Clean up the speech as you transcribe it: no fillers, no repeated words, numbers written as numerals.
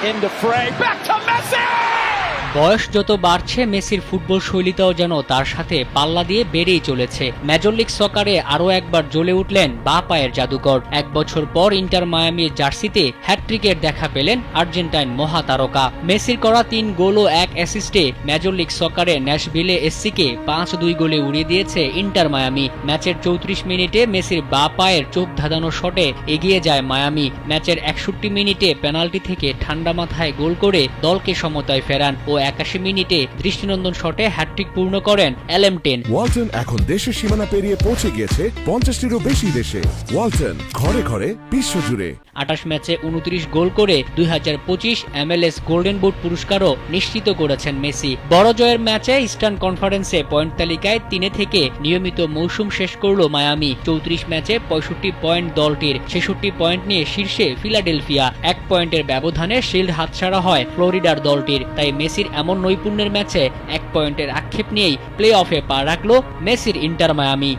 into fray. Back to Messi! বয়স যত বাড়ছে মেসির ফুটবল শৈলীটাও যেন তার সাথে পাল্লা দিয়ে বেড়েই চলেছে। মেজর লিগ সকারে আরও একবার জ্বলে উঠলেন বাঁ পায়ের জাদুকর। 1 বছর পর ইন্টার মায়ামির জার্সিতে হ্যাটট্রিকের দেখা পেলেন আর্জেন্টাইন মহাতারকা। মেসির করা 3 গোল ও 1 অ্যাসিস্টে মেজর লিগ সকারে ন্যাশভিলে এসসিকে 5-2 গোলে উড়িয়ে দিয়েছে ইন্টার মায়ামি। ম্যাচের 34 মিনিটে মেসির বাঁ পায়ের চোখ ধাঁধানো শটে এগিয়ে যায় মায়ামি। ম্যাচের 61 মিনিটে পেনাল্টি থেকে ঠান্ডা মাথায় গোল করে দলকে সমতায় ফেরান ও 81 মিনিটে দৃষ্টিনন্দন শটে হ্যাটট্রিক পূর্ণ করেন এলএম10। ওয়ালটন এখন দেশের সীমানা পেরিয়ে পৌঁছে গিয়েছে 50টিরও বেশি দেশে। ওয়ালটন, ঘরে ঘরে বিশ্বজুড়ে। 28 ম্যাচে 29 গোল করে 2025 MLS গোল্ডেন বুট পুরস্কারও নিশ্চিত করেছেন মেসি। বড় জয়ের ম্যাচে ইস্টার্ন কনফারেন্সে পয়েন্ট তালিকায় 3 থেকে নিয়মিত মৌসুম শেষ করল মায়ামি। 34 ম্যাচে 65 পয়েন্ট দলটির, 66 পয়েন্ট নিয়ে শীর্ষে ফিলাডেলফিয়া। 1 পয়েন্টের ব্যবধানে শিল্ড হাতছাড়া হয় ফ্লোরিডার দলটির। তাই মেসির এমন নৈপুণ্যের ম্যাচে 1 পয়েন্টের আক্ষেপ নিয়েই প্লে অফে পা রাখল মেসির ইন্টার মায়ামি।